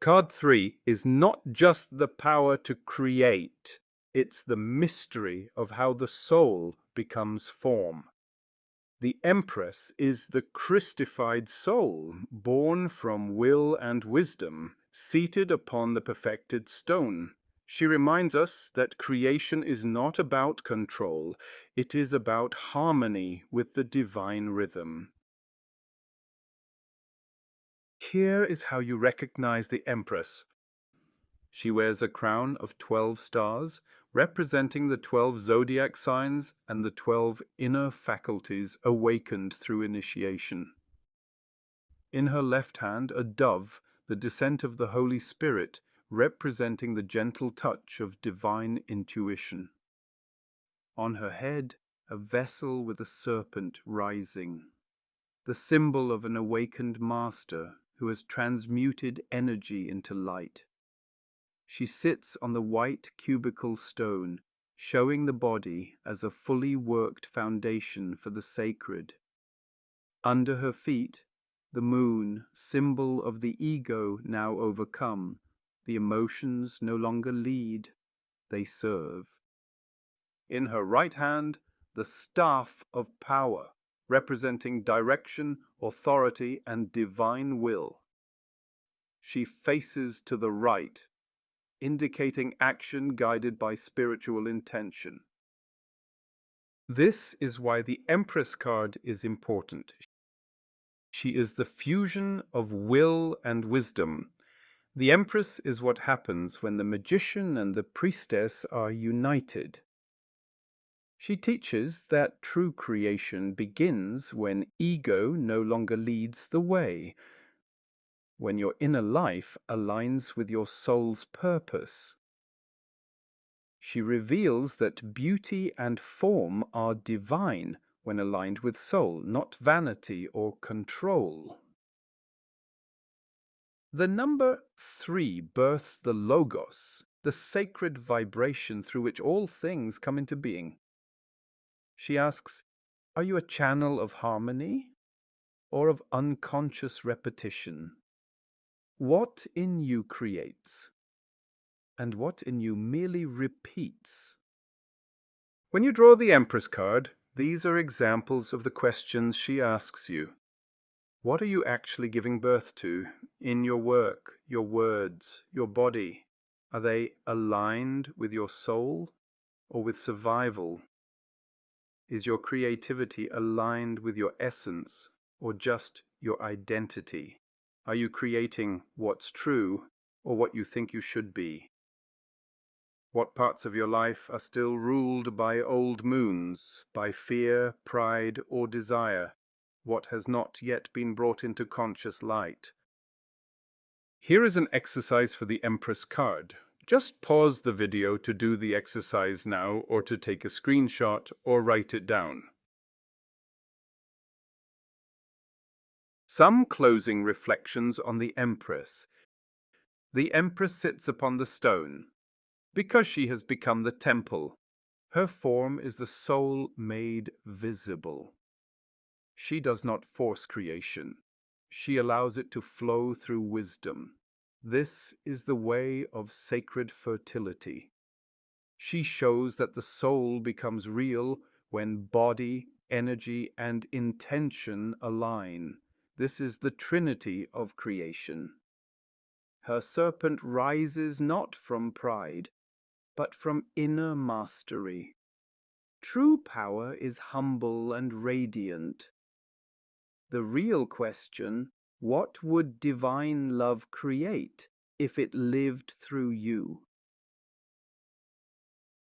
Card 3 is not just the power to create, it's the mystery of how the soul becomes form. The Empress is the Christified soul, born from will and wisdom, seated upon the perfected stone. She reminds us that creation is not about control, it is about harmony with the divine rhythm. Here is how you recognize the Empress. She wears a crown of 12 stars, representing the 12 zodiac signs and the 12 inner faculties awakened through initiation. In her left hand, a dove, the descent of the Holy Spirit, representing the gentle touch of divine intuition. On her head, a vessel with a serpent rising, the symbol of an awakened master who has transmuted energy into light. She sits on the white cubical stone, showing the body as a fully worked foundation for the sacred. Under her feet, the moon, symbol of the ego now overcome. The emotions no longer lead, they serve. In her right hand, the staff of power, representing direction, authority, and divine will. She faces to the right, indicating action guided by spiritual intention. This is why the Empress card is important. She is the fusion of will and wisdom. The Empress is what happens when the magician and the priestess are united. She teaches that true creation begins when ego no longer leads the way, when your inner life aligns with your soul's purpose. She reveals that beauty and form are divine when aligned with soul, not vanity or control. The number 3 births the Logos, the sacred vibration through which all things come into being. She asks, are you a channel of harmony or of unconscious repetition? What in you creates, and what in you merely repeats? When you draw the Empress card, these are examples of the questions she asks you. What are you actually giving birth to in your work, your words, your body? Are they aligned with your soul or with survival? Is your creativity aligned with your essence or just your identity? Are you creating what's true or what you think you should be? What parts of your life are still ruled by old moons, by fear, pride, or desire? What has not yet been brought into conscious light? Here is an exercise for the Empress card. Just pause the video to do the exercise now, or to take a screenshot or write it down. Some closing reflections on the Empress. The Empress sits upon the stone. Because she has become the temple, her form is the soul made visible. She does not force creation. She allows it to flow through wisdom. This is the way of sacred fertility. She shows that the soul becomes real when body, energy, and intention align. This is the trinity of creation. Her serpent rises not from pride, but from inner mastery. True power is humble and radiant. The real question, what would divine love create if it lived through you?